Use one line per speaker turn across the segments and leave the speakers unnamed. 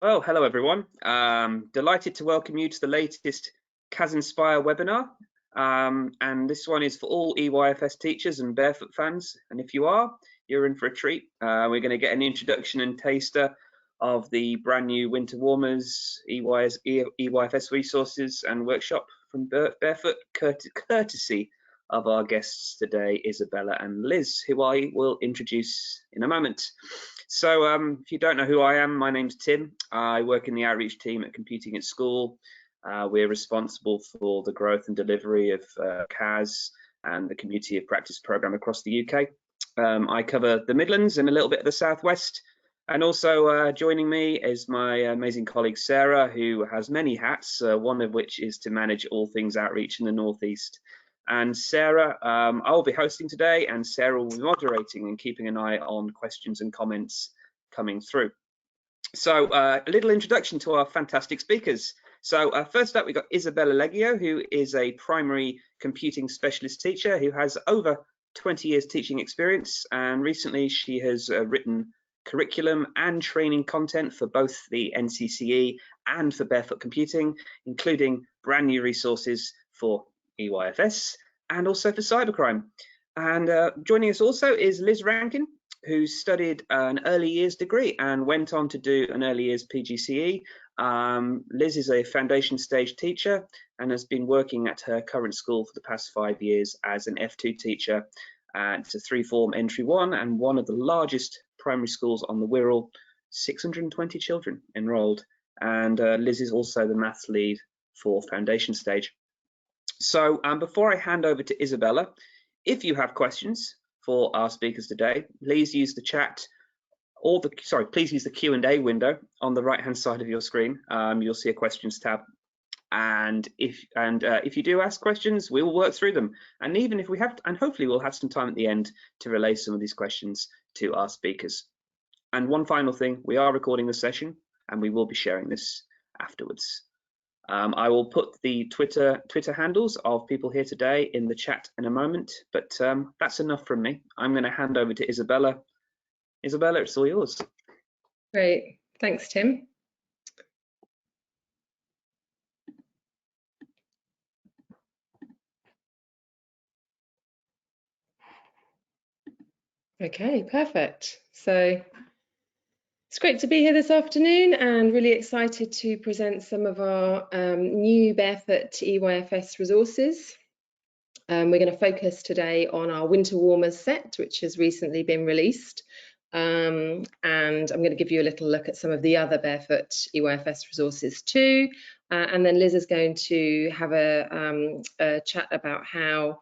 Well, hello everyone. Delighted to welcome you to the latest CAS Inspire webinar. And this one is for all EYFS teachers and Barefoot fans. And if you are, you're in for a treat. We're going to get an introduction and taster of the brand new Winter Warmers, EYFS resources and workshop from Barefoot, courtesy of our guests today, Isabella and Liz, who I will introduce in a moment. So if you don't know who I am, my name's Tim. I work in the outreach team at Computing at School. We're responsible for the growth and delivery of CAS and the Community of Practice program across the UK. I cover the Midlands and a little bit of the Southwest. And also joining me is my amazing colleague Sarah, who has many hats, one of which is to manage all things outreach in the Northeast. And Sarah, I'll be hosting today, and Sarah will be moderating and keeping an eye on questions and comments coming through. So a little introduction to our fantastic speakers. So first up, we've got Isabella Leggio, who is a primary computing specialist teacher who has over 20 years teaching experience, and recently she has written curriculum and training content for both the NCCE and for Barefoot Computing, including brand new resources for EYFS and also for cybercrime. And joining us also is Liz Rankin, who studied an early years degree and went on to do an early years PGCE. Liz is a foundation stage teacher and has been working at her current school for the past 5 years as an F2 teacher. It's a 3-form entry 1 and one of the largest primary schools on the Wirral, 620 children enrolled. And Liz is also the maths lead for foundation stage. So before I hand over to Isabella, if you have questions for our speakers today, please use the chat or please use the Q&A window on the right-hand side of your screen. You'll see a questions tab. And if you do ask questions, we will work through them. And even if we have, and hopefully we'll have some time at the end to relay some of these questions to our speakers. And one final thing, we are recording the session and we will be sharing this afterwards. I will put the Twitter handles of people here today in the chat in a moment, but that's enough from me. I'm going to hand over to Isabella. Isabella, it's all yours.
Great, thanks, Tim. Okay, perfect. So it's great to be here this afternoon and really excited to present some of our new Barefoot EYFS resources. We're going to focus today on our Winter Warmers set, which has recently been released. And I'm going to give you a little look at some of the other Barefoot EYFS resources too. And then Liz is going to have a chat about how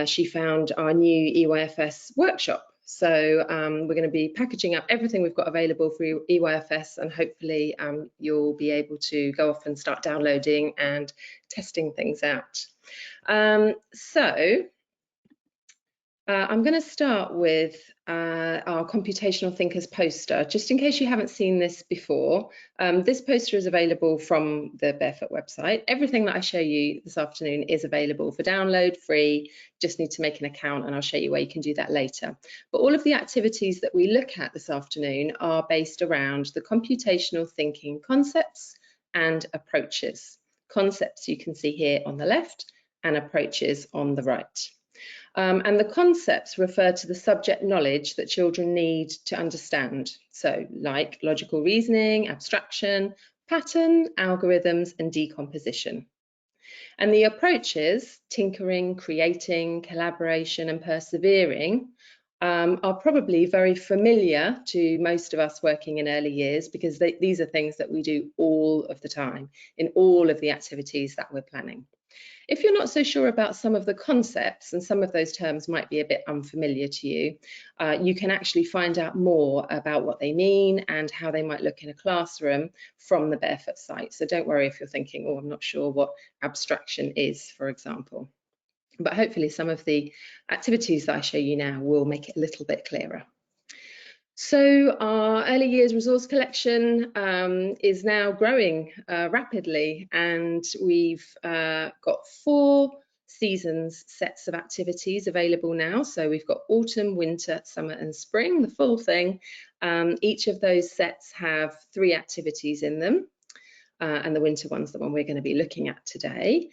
she found our new EYFS workshop. So we're going to be packaging up everything we've got available for EYFS, and hopefully you'll be able to go off and start downloading and testing things out. I'm going to start with our Computational Thinkers poster, just in case you haven't seen this before. This poster is available from the Barefoot website. Everything that I show you this afternoon is available for download, free. Just need to make an account and I'll show you where you can do that later. But all of the activities that we look at this afternoon are based around the computational thinking concepts and approaches. Concepts you can see here on the left and approaches on the right. And the concepts refer to the subject knowledge that children need to understand. So like logical reasoning, abstraction, pattern, algorithms, and decomposition. And the approaches, tinkering, creating, collaboration, and persevering, are probably very familiar to most of us working in early years, because these are things that we do all of the time in all of the activities that we're planning. If you're not so sure about some of the concepts, and some of those terms might be a bit unfamiliar to you, you can actually find out more about what they mean and how they might look in a classroom from the Barefoot site. So don't worry if you're thinking, oh, I'm not sure what abstraction is, for example. But hopefully some of the activities that I show you now will make it a little bit clearer. So our early years resource collection is now growing rapidly, and we've got 4 seasons sets of activities available now. So we've got autumn, winter, summer and spring, the full thing. Each of those sets have 3 activities in them, and the winter one's the one we're going to be looking at today.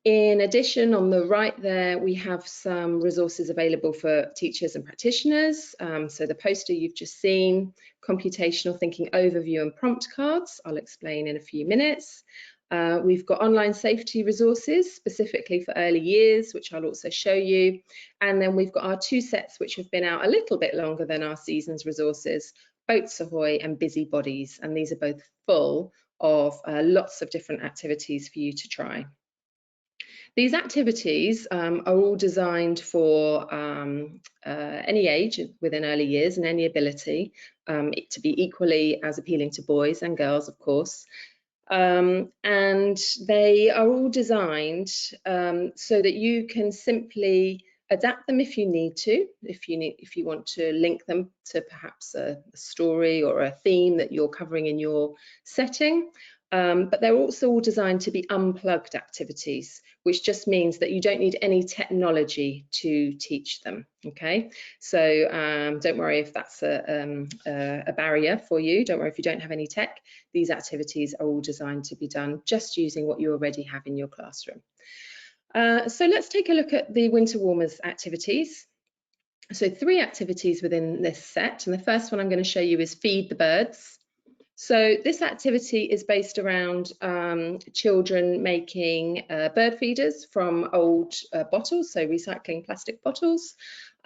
In addition, on the right there, we have some resources available for teachers and practitioners. So the poster you've just seen, computational thinking overview and prompt cards, I'll explain in a few minutes. We've got online safety resources specifically for early years, which I'll also show you. And then we've got our 2 sets which have been out a little bit longer than our season's resources, Boats Ahoy and Busybodies. And these are both full of lots of different activities for you to try. These activities are all designed for any age within early years and any ability, to be equally as appealing to boys and girls, of course. And they are all designed so that you can simply adapt them if you need to, if you want to link them to perhaps a story or a theme that you're covering in your setting. But they're also all designed to be unplugged activities, which just means that you don't need any technology to teach them. Okay, so don't worry if that's a barrier for you. Don't worry if you don't have any tech. These activities are all designed to be done just using what you already have in your classroom. So let's take a look at the winter warmers activities. So 3 activities within this set, and the first one I'm going to show you is Feed the Birds. So this activity is based around children making bird feeders from old bottles, so recycling plastic bottles,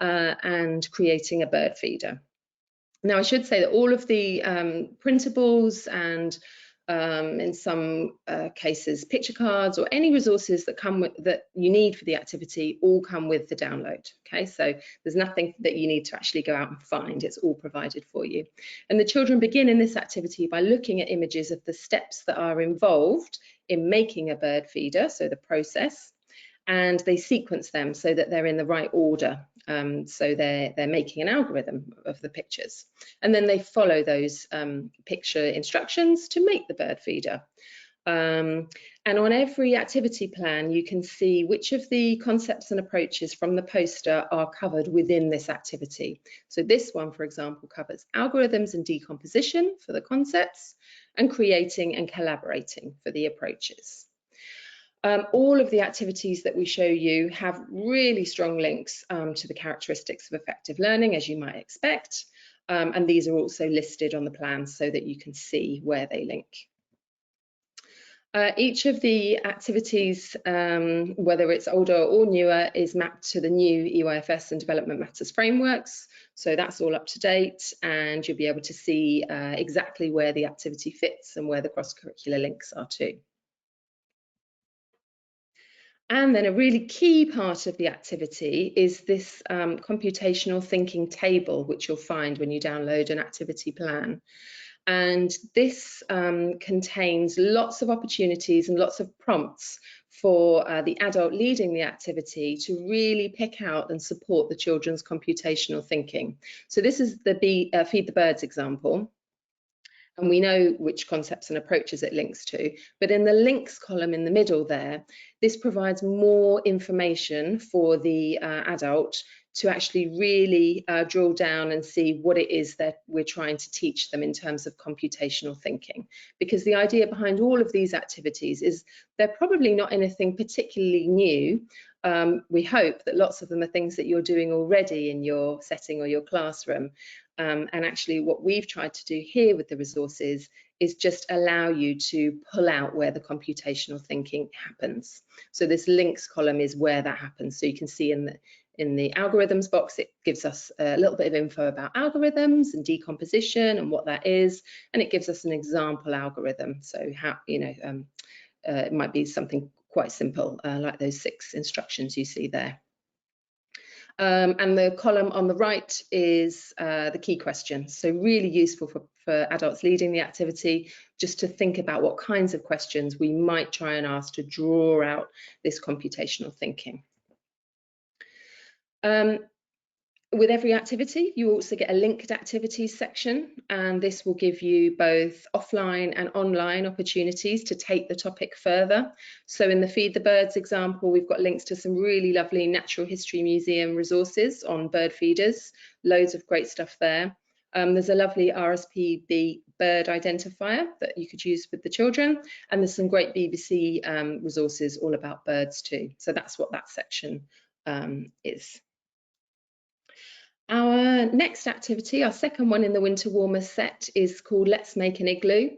and creating a bird feeder. Now, I should say that all of the printables and in some cases picture cards or any resources that come with that you need for the activity all come with the download. Okay, so there's nothing that you need to actually go out and find. It's all provided for you. And the children begin in this activity by looking at images of the steps that are involved in making a bird feeder, so the process, and they sequence them so that they're in the right order. So they're making an algorithm of the pictures, and then they follow those picture instructions to make the bird feeder. And on every activity plan, you can see which of the concepts and approaches from the poster are covered within this activity. So this one, for example, covers algorithms and decomposition for the concepts, and creating and collaborating for the approaches. All of the activities that we show you have really strong links to the characteristics of effective learning, as you might expect, and these are also listed on the plan so that you can see where they link. Each of the activities, whether it's older or newer, is mapped to the new EYFS and Development Matters frameworks, so that's all up to date, and you'll be able to see exactly where the activity fits and where the cross-curricular links are too. And then a really key part of the activity is this computational thinking table, which you'll find when you download an activity plan. And this contains lots of opportunities and lots of prompts for the adult leading the activity to really pick out and support the children's computational thinking. So this is the Feed the Birds example. And we know which concepts and approaches it links to, but in the links column in the middle there, this provides more information for the adult to actually really drill down and see what it is that we're trying to teach them in terms of computational thinking. Because the idea behind all of these activities is they're probably not anything particularly new. We hope that lots of them are things that you're doing already in your setting or your classroom. And actually what we've tried to do here with the resources is just allow you to pull out where the computational thinking happens. So this links column is where that happens. So you can see in the algorithms box, it gives us a little bit of info about algorithms and decomposition and what that is. And it gives us an example algorithm. So how, it might be something quite simple, like those 6 instructions you see there. And the column on the right is the key questions. So really useful for adults leading the activity, just to think about what kinds of questions we might try and ask to draw out this computational thinking. With every activity, you also get a linked activities section, and this will give you both offline and online opportunities to take the topic further. So in the Feed the Birds example, we've got links to some really lovely Natural History Museum resources on bird feeders, loads of great stuff there. There's a lovely RSPB bird identifier that you could use with the children, and there's some great BBC resources all about birds too. So that's what that section is. Our next activity, our second one in the Winter Warmers set, is called Let's Make an Igloo.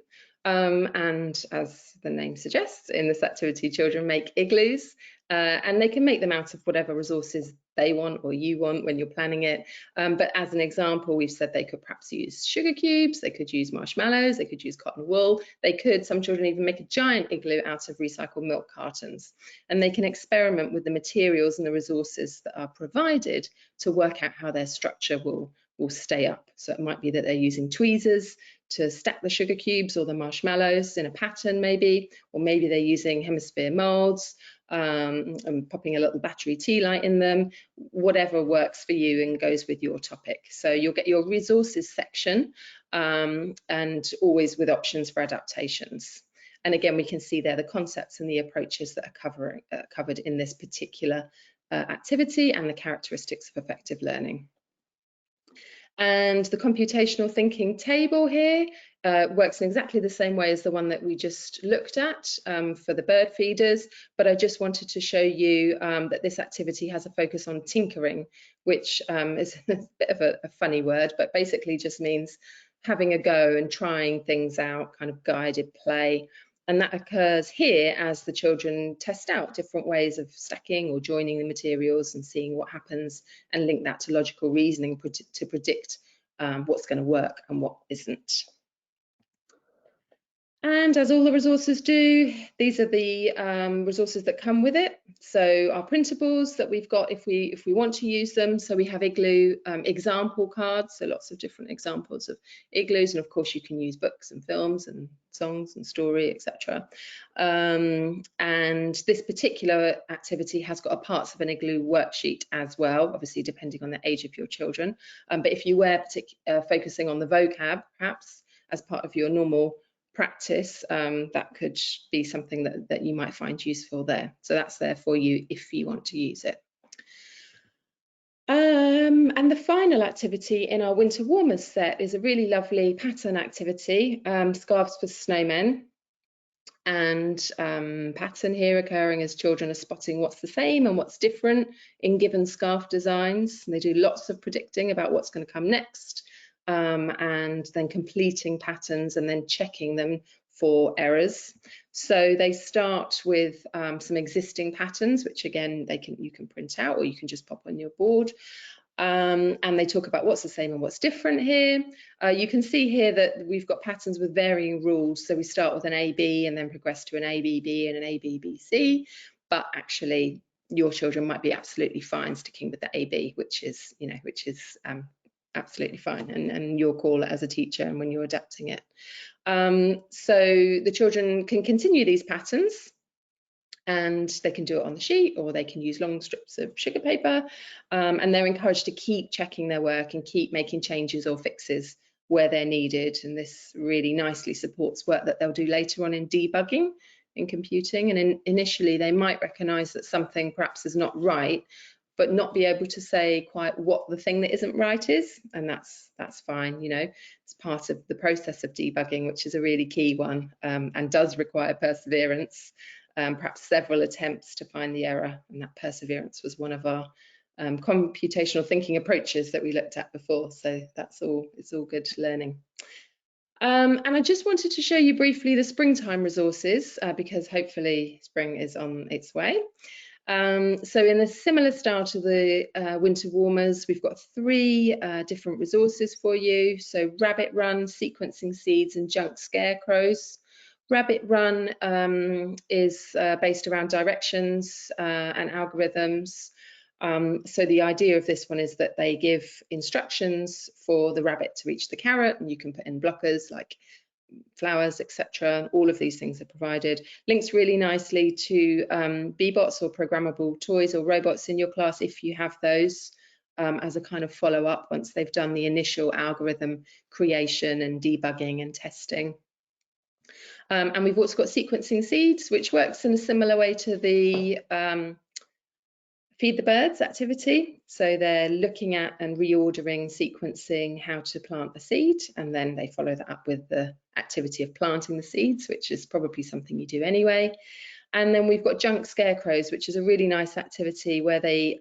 And as the name suggests, in this activity, children make igloos, and they can make them out of whatever resources they want or you want when you're planning it. But as an example, we've said they could perhaps use sugar cubes, they could use marshmallows, they could use cotton wool, some children even make a giant igloo out of recycled milk cartons. And they can experiment with the materials and the resources that are provided to work out how their structure will stay up. So it might be that they're using tweezers to stack the sugar cubes or the marshmallows in a pattern maybe, or maybe they're using hemisphere molds and popping a little battery tea light in them, whatever works for you and goes with your topic. So you'll get your resources section and always with options for adaptations. And again, we can see there the concepts and the approaches that are covered in this particular activity and the characteristics of effective learning. And the computational thinking table here works in exactly the same way as the one that we just looked at for the bird feeders, but I just wanted to show you that this activity has a focus on tinkering, which is a bit of a funny word, but basically just means having a go and trying things out, kind of guided play. And that occurs here as the children test out different ways of stacking or joining the materials and seeing what happens, and link that to logical reasoning to predict what's going to work and what isn't. And as all the resources do, these are the resources that come with it. So our printables that we've got if we want to use them. So we have Igloo example cards, so lots of different examples of igloos, and of course you can use books and films and songs and story, etc. And this particular activity has got a parts of an Igloo worksheet as well, obviously depending on the age of your children. But if you were focusing on the vocab, perhaps as part of your normal practice, that could be something that you might find useful there. So that's there for you if you want to use it. And the final activity in our Winter Warmers set is a really lovely pattern activity, Scarves for Snowmen. And pattern here occurring as children are spotting what's the same and what's different in given scarf designs. And they do lots of predicting about what's going to come next. And then completing patterns and then checking them for errors. So they start with some existing patterns, which again you can print out or you can just pop on your board. And they talk about what's the same and what's different here. You can see here that we've got patterns with varying rules. So we start with an AB and then progress to an ABB and an ABBC, but actually your children might be absolutely fine sticking with the AB, which is absolutely fine, and your call as a teacher and when you're adapting it. So the children can continue these patterns, and they can do it on the sheet or they can use long strips of sugar paper, and they're encouraged to keep checking their work and keep making changes or fixes where they're needed. And this really nicely supports work that they'll do later on in debugging in computing. And initially they might recognize that something perhaps is not right, but not be able to say quite what the thing that isn't right is, and that's fine. It's part of the process of debugging, which is a really key one, and does require perseverance, perhaps several attempts to find the error, and that perseverance was one of our computational thinking approaches that we looked at before. So it's all good learning. And I just wanted to show you briefly the springtime resources, because hopefully spring is on its way. So in a similar style to the Winter Warmers, we've got 3 different resources for you. So Rabbit Run, Sequencing Seeds and Junk Scarecrows. Rabbit Run is based around directions and algorithms. So the idea of this one is that they give instructions for the rabbit to reach the carrot, and you can put in blockers like flowers, etc. All of these things are provided. Links really nicely to B-bots or programmable toys or robots in your class if you have those. as a kind of follow-up once they've done the initial algorithm creation and debugging and testing. And we've also got sequencing seeds, which works in a similar way to the Feed the Birds activity. So they're looking at and reordering, sequencing how to plant the seed, and then they follow that up with the activity of planting the seeds, which is probably something you do anyway. And then we've got junk scarecrows, which is a really nice activity where they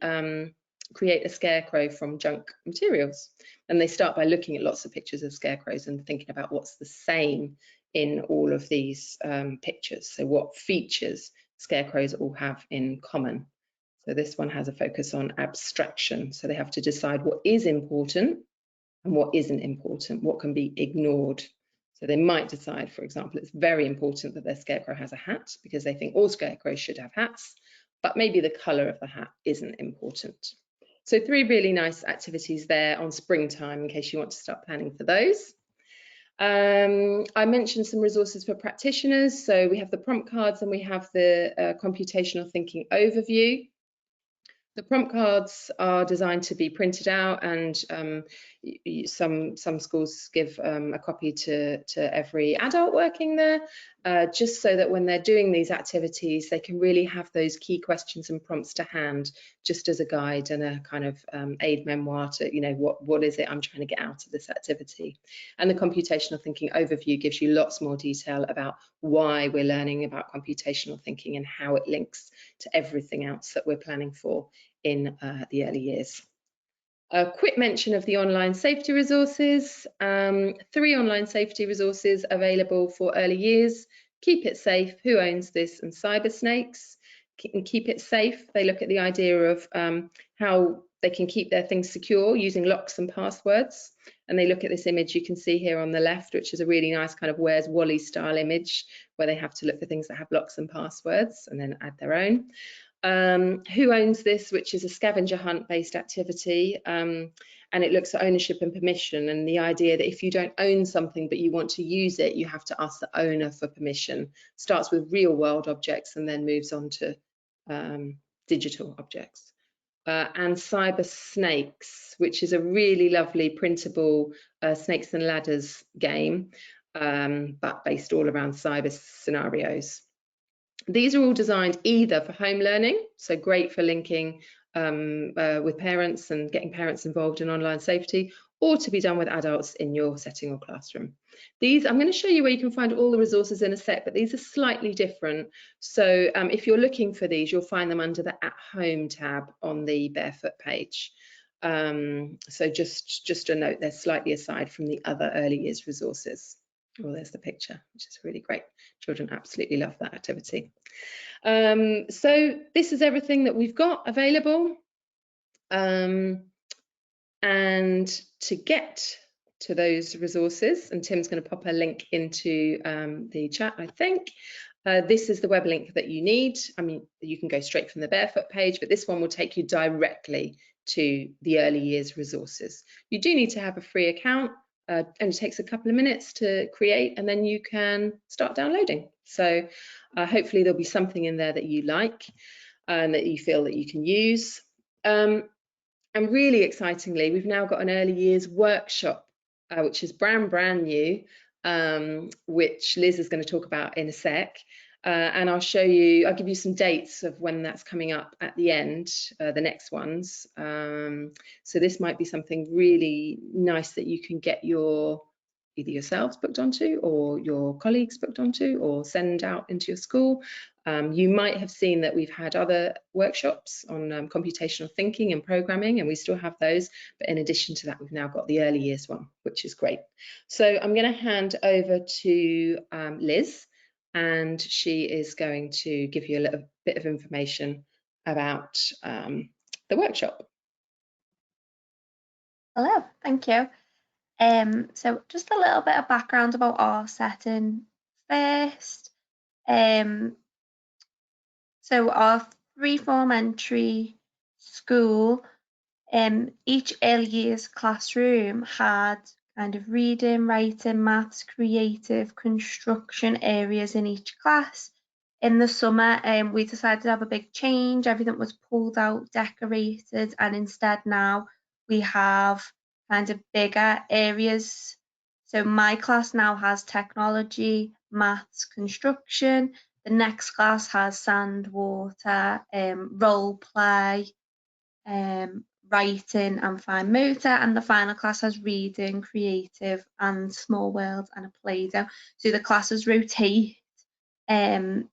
create a scarecrow from junk materials. And they start by looking at lots of pictures of scarecrows and thinking about what's the same in all of these pictures. So what features scarecrows all have in common. So this one has a focus on abstraction. So they have to decide what is important and what isn't important, what can be ignored. So they might decide, for example, it's very important that their scarecrow has a hat because they think all scarecrows should have hats, but maybe the colour of the hat isn't important. So 3 really nice activities there on springtime in case you want to start planning for those. I mentioned some resources for practitioners. So we have the prompt cards and we have the computational thinking overview. The prompt cards are designed to be printed out, and some schools give a copy to every adult working there, just so that when they're doing these activities, they can really have those key questions and prompts to hand, just as a guide and a kind of aid memoir to, you know, what is it I'm trying to get out of this activity. And the computational thinking overview gives you lots more detail about why we're learning about computational thinking and how it links to everything else that we're planning for in the early years. A quick mention of the online safety resources. 3 online safety resources available for early years. Keep It Safe, Who Owns This, and Cyber Snakes. Keep It Safe, they look at the idea of how they can keep their things secure using locks and passwords. And they look at this image you can see here on the left, which is a really nice kind of Where's Wally style image, where they have to look for things that have locks and passwords and then add their own. Who Owns This, which is a scavenger hunt based activity, and it looks at ownership and permission, and the idea that if you don't own something but you want to use it, you have to ask the owner for permission. Starts with real world objects and then moves on to digital objects. And Cyber Snakes, which is a really lovely printable snakes and ladders game, but based all around cyber scenarios. These are all designed either for home learning, so great for linking with parents and getting parents involved in online safety, or to be done with adults in your setting or classroom. These, I'm going to show you where you can find all the resources in a sec, but these are slightly different. So if you're looking for these, you'll find them under the At Home tab on the Barefoot page. So just a note, they're slightly aside from the other early years resources. Well, there's the picture, which is really great. Children absolutely love that activity. So this is everything that we've got available. And to get to those resources, and Tim's going to pop a link into the chat, I think. This is the web link that you need. I mean, you can go straight from the Barefoot page, but this one will take you directly to the early years resources. You do need to have a free account. And it takes a couple of minutes to create, and then you can start downloading. So hopefully there'll be something in there that you like and that you feel that you can use. And really excitingly, we've now got an early years workshop, which is brand new, which Liz is going to talk about in a sec. And I'll give you some dates of when that's coming up at the end, the next ones. So this might be something really nice that you can get either yourselves booked onto or your colleagues booked onto or send out into your school. You might have seen that we've had other workshops on computational thinking and programming, and we still have those. But in addition to that, we've now got the early years one, which is great. So I'm going to hand over to Liz, and she is going to give you a little bit of information about the workshop.
Hello, thank you. So just a little bit of background about our setting first. So our 3-form entry school, each early years classroom had kind of reading, writing, maths, creative, construction areas in each class. In the summer, we decided to have a big change. Everything was pulled out, decorated, and instead now we have kind of bigger areas. So my class now has technology, maths, construction. The next class has sand, water, role play, writing and fine motor, and the final class has reading, creative and small world and a Play-Doh. So the classes rotate, so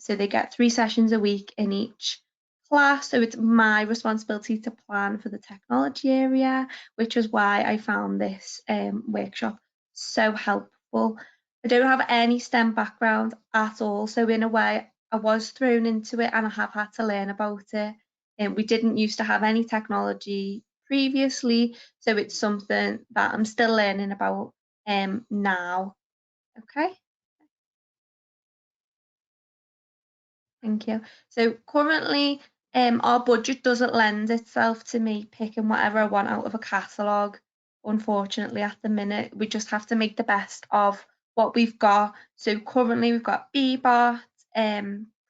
they get 3 sessions a week in each class. So it's my responsibility to plan for the technology area, which is why I found this workshop so helpful. I don't have any STEM background at all, so in a way I was thrown into it and I have had to learn about it. And we didn't used to have any technology previously, so it's something that I'm still learning about now. Okay. Thank you. So currently, our budget doesn't lend itself to me picking whatever I want out of a catalogue. Unfortunately, at the minute, we just have to make the best of what we've got. So currently, we've got Bebot,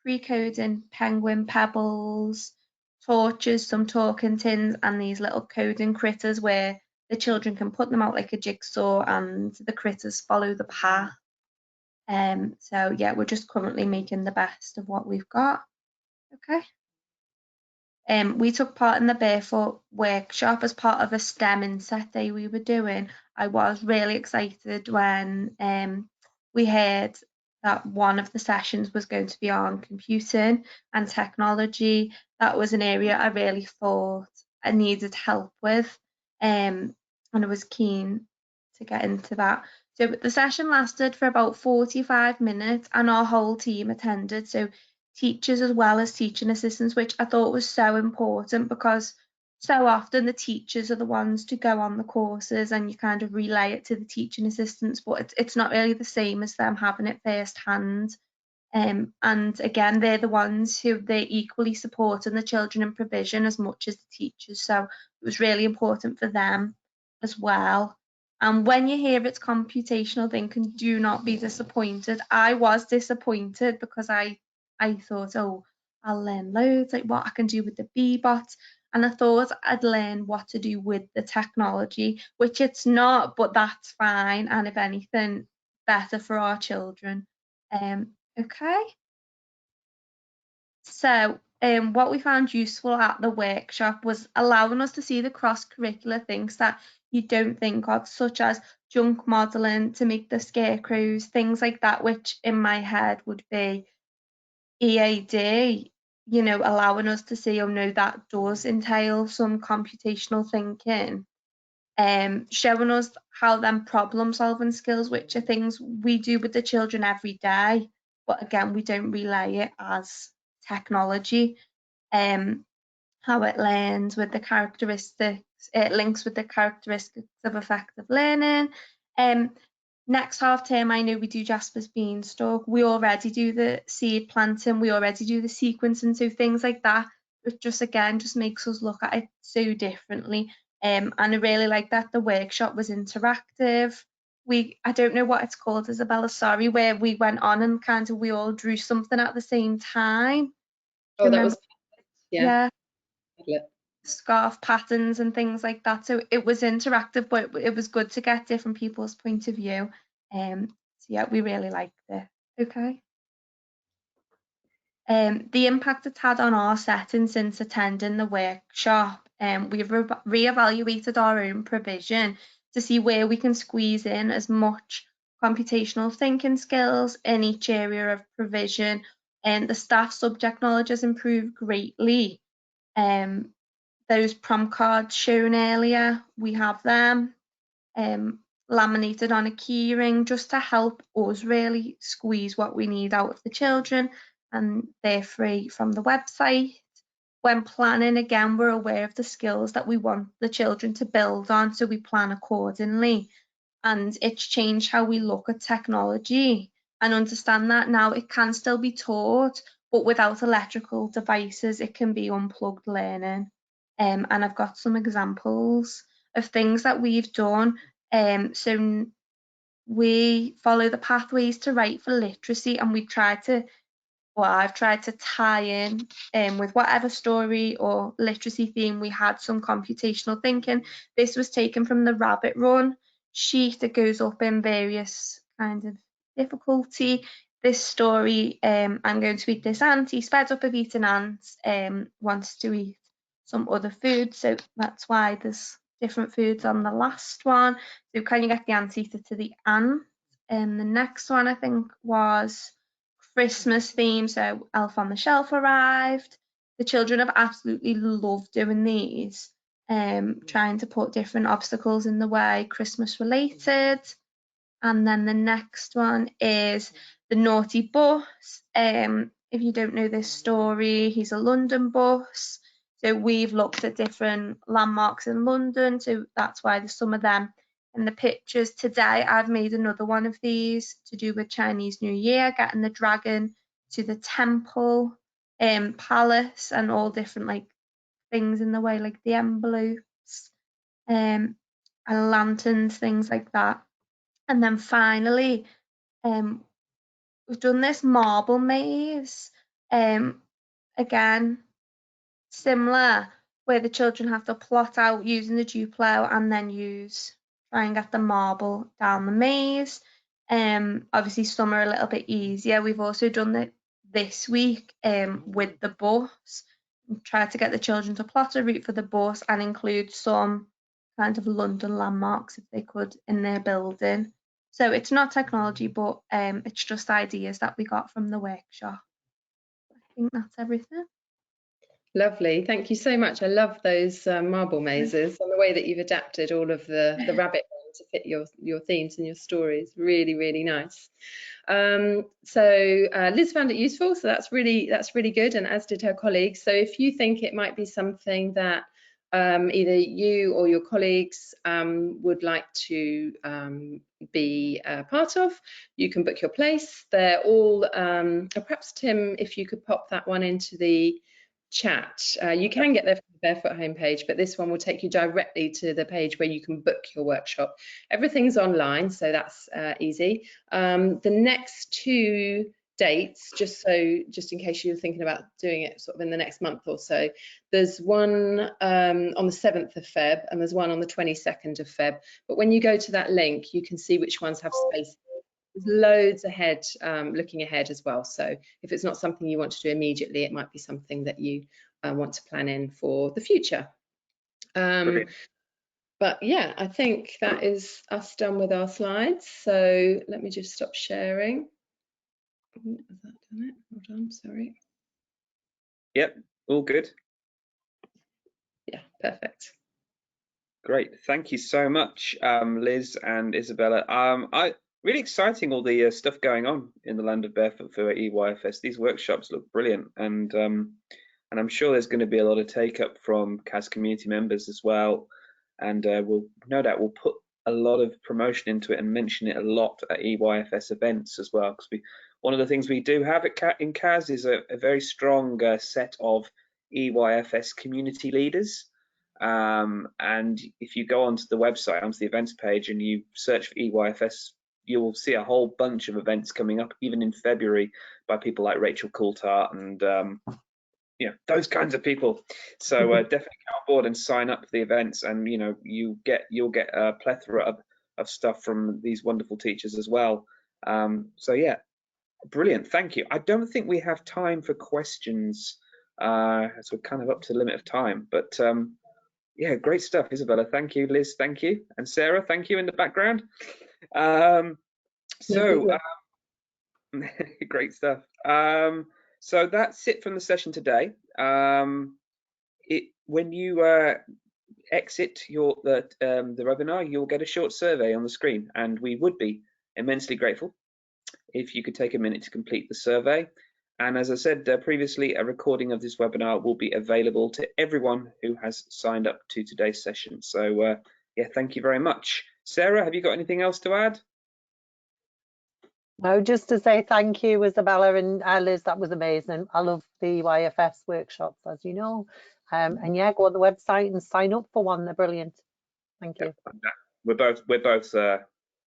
pre-coding, penguin pebbles, torches, some talking tins, and these little coding critters where the children can put them out like a jigsaw and the critters follow the path. So yeah, we're just currently making the best of what we've got. Okay. We took part in the Barefoot workshop as part of a STEM inset day we were doing. I was really excited when we heard that one of the sessions was going to be on computing and technology. That was an area I really thought I needed help with, and I was keen to get into that. So the session lasted for about 45 minutes and our whole team attended. So teachers as well as teaching assistants, which I thought was so important because so often the teachers are the ones to go on the courses and you kind of relay it to the teaching assistants, but it's not really the same as them having it firsthand. And again, they're the ones who they're equally supporting the children in provision as much as the teachers. So it was really important for them as well. And when you hear it's computational thinking, do not be disappointed. I was disappointed because I thought, oh, I'll learn loads, like what I can do with the Bebot. And I thought I'd learn what to do with the technology, which it's not, but that's fine. And if anything, better for our children. Okay. So what we found useful at the workshop was allowing us to see the cross-curricular things that you don't think of, such as junk modelling to make the scarecrows, things like that, which in my head would be EAD, you know, allowing us to see, oh no, that does entail some computational thinking. Showing us how them problem solving skills, which are things we do with the children every day, but again, we don't relay it as technology. How it learns with the characteristics, it links with the characteristics of effective learning. Next half term, I know we do Jasper's Beanstalk. We already do the seed planting. We already do the sequencing. So things like that, it just again just makes us look at it so differently. And I really like that the workshop was interactive. I don't know what it's called, Isabella, sorry, where we went on and kind of we all drew something at the same time.
Oh, that was
yeah. Scarf patterns and things like that. So it was interactive, but it was good to get different people's point of view. So yeah, we really liked it. Okay. The impact it's had on our setting since attending the workshop, we've re-evaluated our own provision to see where we can squeeze in as much computational thinking skills in each area of provision, and the staff subject knowledge has improved greatly. Those prompt cards shown earlier, we have them laminated on a keyring just to help us really squeeze what we need out of the children, and they're free from the website. When planning, again, we're aware of the skills that we want the children to build on, so we plan accordingly. And it's changed how we look at technology and understand that now it can still be taught, but without electrical devices, it can be unplugged learning. And I've got some examples of things that we've done. So we follow the pathways to right for literacy, and we try to but I've tried to tie in with whatever story or literacy theme we had some computational thinking. This was taken from the Rabbit Run sheet that goes up in various kinds of difficulty. This story, I'm going to eat this ant. He's fed up of eating ants, wants to eat some other food, so that's why there's different foods on the last one. So can you get the anteater to the ant? And the next one I think was Christmas theme, so Elf on the Shelf arrived. The children have absolutely loved doing these, trying to put different obstacles in the way, Christmas related. And then the next one is the Naughty Bus. If you don't know this story, he's a London bus. So we've looked at different landmarks in London, so that's why there's some of them in the pictures. Today I've made another one of these to do with Chinese New Year, getting the dragon to the temple, palace, and all different like things in the way, like the envelopes, and lanterns, things like that. And then finally, we've done this marble maze, again, similar, where the children have to plot out using the Duplo and then try and get the marble down the maze. Obviously some are a little bit easier. We've also done it this week with the bus, tried to get the children to plot a route for the bus and include some kind of London landmarks if they could in their building. So it's not technology, but it's just ideas that we got from the workshop. I think that's everything.
Lovely, thank you so much. I love those marble mazes and the way that you've adapted all of the rabbit one to fit your themes and your stories. Really, really nice. So Liz found it useful, so that's really good, and as did her colleagues. So if you think it might be something that either you or your colleagues would like to be part of, you can book your place. They're all, perhaps Tim, if you could pop that one into the chat. You can get there from the Barefoot homepage, but this one will take you directly to the page where you can book your workshop. Everything's online, so that's easy. The next two dates, just in case you're thinking about doing it sort of in the next month or so, there's one on the 7th of Feb and there's one on the 22nd of Feb. But when you go to that link, you can see which ones have space. There's loads ahead, looking ahead as well. So if it's not something you want to do immediately, it might be something that you want to plan in for the future. But yeah, I think that is us done with our slides. So let me just stop sharing. Has that done it? Hold on, sorry.
Yep, all good.
Yeah, perfect.
Great, thank you so much, Liz and Isabella. Really exciting, all the stuff going on in the land of Barefoot for EYFS. These workshops look brilliant, and I'm sure there's going to be a lot of take up from CAS community members as well. And we'll no doubt we'll put a lot of promotion into it and mention it a lot at EYFS events as well, because one of the things we do have in CAS is a very strong set of EYFS community leaders. And if you go onto the website, onto the events page, and you search for EYFS, you will see a whole bunch of events coming up, even in February, by people like Rachel Coulthart and those kinds of people. So definitely come on board and sign up for the events, and you'll get a plethora of stuff from these wonderful teachers as well. So yeah, brilliant, thank you. I don't think we have time for questions, as we're kind of up to the limit of time, but yeah, great stuff. Isabella, thank you. Liz, thank you. And Sarah, thank you in the background. Great stuff. So that's it from the session today. When you exit the webinar, you'll get a short survey on the screen, and we would be immensely grateful if you could take a minute to complete the survey. And as I said previously, a recording of this webinar will be available to everyone who has signed up to today's session. So yeah, thank you very much. Sarah, have you got anything else to add?
No, just to say thank you, Isabella and Liz, that was amazing. I love the EYFS workshops, as you know. And yeah, go on the website and sign up for one. They're brilliant. Thank you.
We're both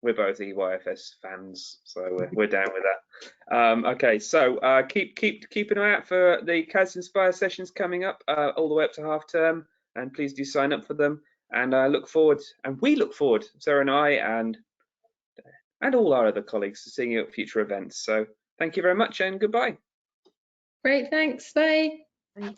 we're both EYFS fans, so we're down with that. Okay, so keep an eye out for the CAS Inspire sessions coming up all the way up to half term, and please do sign up for them. And I look forward, and we look forward, Sarah and I, and all our other colleagues, to seeing you at future events. So thank you very much, and goodbye.
Great, thanks. Bye.
Right.